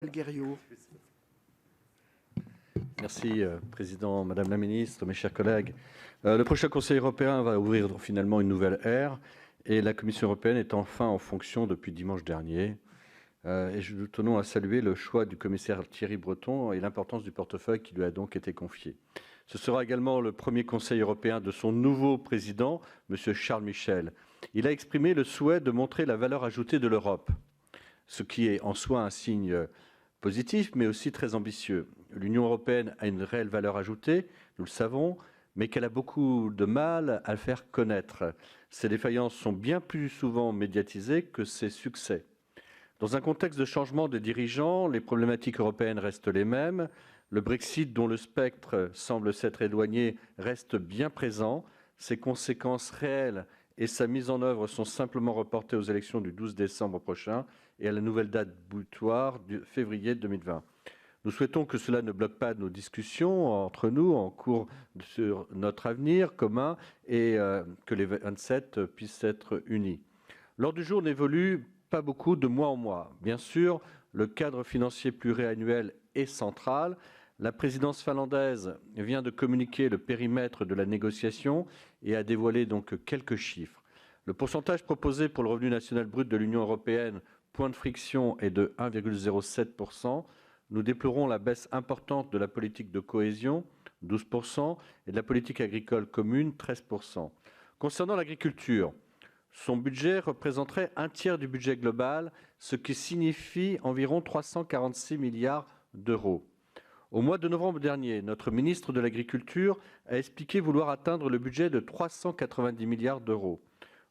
Guerriau. Merci, Président, Madame la Ministre, mes chers collègues. Le prochain Conseil européen va ouvrir finalement une nouvelle ère et la Commission européenne est enfin en fonction depuis dimanche dernier. Et nous tenons à saluer le choix du commissaire Thierry Breton et l'importance du portefeuille qui lui a donc été confié. Ce sera également le premier Conseil européen de son nouveau président, M. Charles Michel. Il a exprimé le souhait de montrer la valeur ajoutée de l'Europe, ce qui est en soi un signe positif, mais aussi très ambitieux. L'Union européenne a une réelle valeur ajoutée, nous le savons, mais qu'elle a beaucoup de mal à le faire connaître. Ses défaillances sont bien plus souvent médiatisées que ses succès. Dans un contexte de changement de dirigeants, les problématiques européennes restent les mêmes. Le Brexit, dont le spectre semble s'être éloigné, reste bien présent. Ses conséquences réelles et sa mise en œuvre sont simplement reportées aux élections du 12 décembre prochain et à la nouvelle date butoir du février 2020. Nous souhaitons que cela ne bloque pas nos discussions entre nous en cours sur notre avenir commun et que les 27 puissent être unis. L'ordre du jour n'évolue pas beaucoup de mois en mois. Bien sûr, le cadre financier pluriannuel est central. La présidence finlandaise vient de communiquer le périmètre de la négociation et a dévoilé donc quelques chiffres. Le pourcentage proposé pour le revenu national brut de l'Union européenne, point de friction, est de 1,07%. Nous déplorons la baisse importante de la politique de cohésion, 12%, et de la politique agricole commune, 13%. Concernant l'agriculture, son budget représenterait un tiers du budget global, ce qui signifie environ 346 milliards d'euros. Au mois de novembre dernier, notre ministre de l'Agriculture a expliqué vouloir atteindre le budget de 390 milliards d'euros.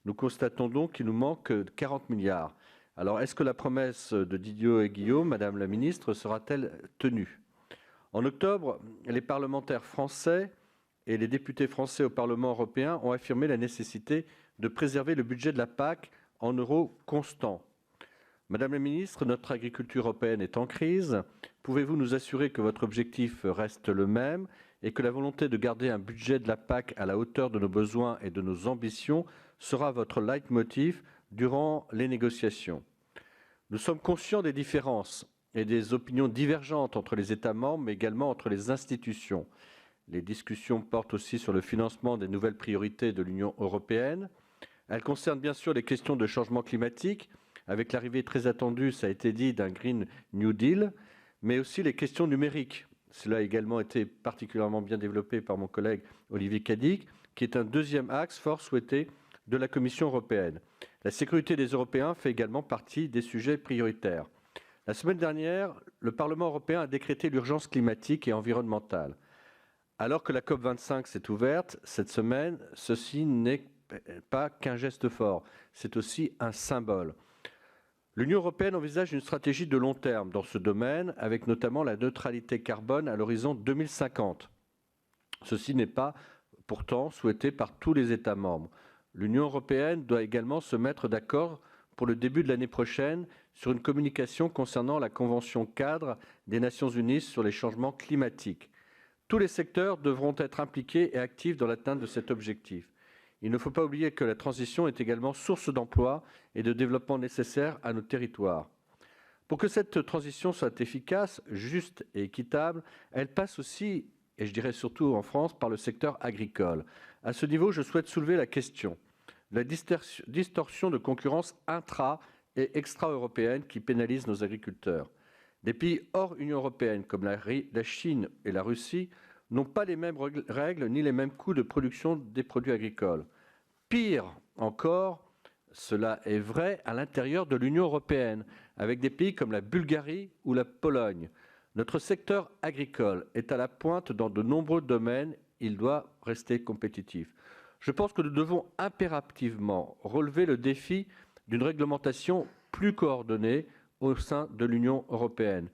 Nous constatons donc qu'il nous manque 40 milliards. Alors, est-ce que la promesse de Didier et Guillaume, Madame la ministre, sera-t-elle tenue? En octobre, les parlementaires français et les députés français au Parlement européen ont affirmé la nécessité de préserver le budget de la PAC en euros constants. Madame la ministre, notre agriculture européenne est en crise. Pouvez-vous nous assurer que votre objectif reste le même et que la volonté de garder un budget de la PAC à la hauteur de nos besoins et de nos ambitions sera votre leitmotiv durant les négociations? Nous sommes conscients des différences et des opinions divergentes entre les États membres, mais également entre les institutions. Les discussions portent aussi sur le financement des nouvelles priorités de l'Union européenne. Elles concernent bien sûr les questions de changement climatique, avec l'arrivée très attendue, ça a été dit, d'un Green New Deal, mais aussi les questions numériques. Cela a également été particulièrement bien développé par mon collègue Olivier Cadic, qui est un deuxième axe fort souhaité de la Commission européenne. La sécurité des Européens fait également partie des sujets prioritaires. La semaine dernière, le Parlement européen a décrété l'urgence climatique et environnementale. Alors que la COP25 s'est ouverte cette semaine, ceci n'est pas qu'un geste fort, c'est aussi un symbole. L'Union européenne envisage une stratégie de long terme dans ce domaine, avec notamment la neutralité carbone à l'horizon 2050. Ceci n'est pas pourtant souhaité par tous les États membres. L'Union européenne doit également se mettre d'accord pour le début de l'année prochaine sur une communication concernant la Convention cadre des Nations unies sur les changements climatiques. Tous les secteurs devront être impliqués et actifs dans l'atteinte de cet objectif. Il ne faut pas oublier que la transition est également source d'emplois et de développement nécessaire à nos territoires. Pour que cette transition soit efficace, juste et équitable, elle passe aussi, et je dirais surtout en France, par le secteur agricole. À ce niveau, je souhaite soulever la question de la distorsion de concurrence intra- et extra-européenne qui pénalise nos agriculteurs. Des pays hors Union européenne, comme la Chine et la Russie, n'ont pas les mêmes règles ni les mêmes coûts de production des produits agricoles. Pire encore, cela est vrai à l'intérieur de l'Union européenne, avec des pays comme la Bulgarie ou la Pologne. Notre secteur agricole est à la pointe dans de nombreux domaines, il doit rester compétitif. Je pense que nous devons impérativement relever le défi d'une réglementation plus coordonnée au sein de l'Union européenne.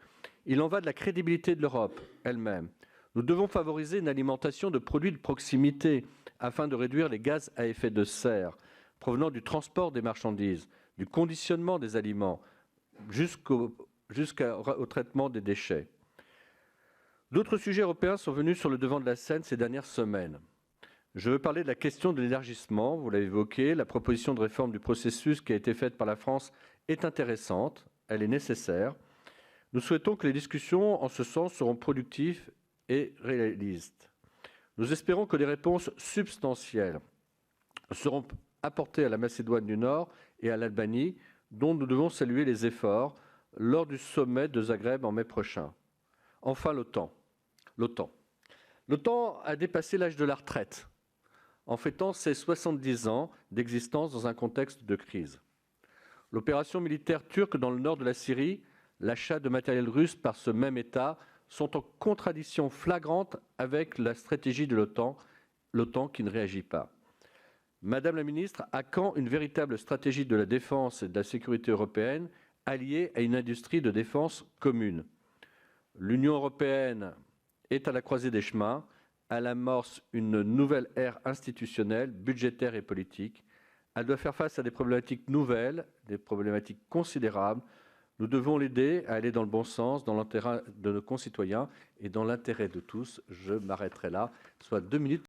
Il en va de la crédibilité de l'Europe elle-même. Nous devons favoriser une alimentation de produits de proximité afin de réduire les gaz à effet de serre provenant du transport des marchandises, du conditionnement des aliments, jusqu'au traitement des déchets. D'autres sujets européens sont venus sur le devant de la scène ces dernières semaines. Je veux parler de la question de l'élargissement, vous l'avez évoqué. La proposition de réforme du processus qui a été faite par la France est intéressante, elle est nécessaire. Nous souhaitons que les discussions en ce sens seront productives et réalistes. Nous espérons que des réponses substantielles seront apportées à la Macédoine du Nord et à l'Albanie, dont nous devons saluer les efforts lors du sommet de Zagreb en mai prochain. Enfin, l'OTAN. L'OTAN a dépassé l'âge de la retraite en fêtant ses 70 ans d'existence dans un contexte de crise. L'opération militaire turque dans le nord de la Syrie, l'achat de matériel russe par ce même État sont en contradiction flagrante avec la stratégie de l'OTAN qui ne réagit pas. Madame la ministre, à quand une véritable stratégie de la défense et de la sécurité européenne alliée à une industrie de défense commune? L'Union européenne est à la croisée des chemins. Elle amorce une nouvelle ère institutionnelle, budgétaire et politique. Elle doit faire face à des problématiques nouvelles, des problématiques considérables. Nous devons l'aider à aller dans le bon sens, dans l'intérêt de nos concitoyens et dans l'intérêt de tous. Je m'arrêterai là, soit 2 minutes.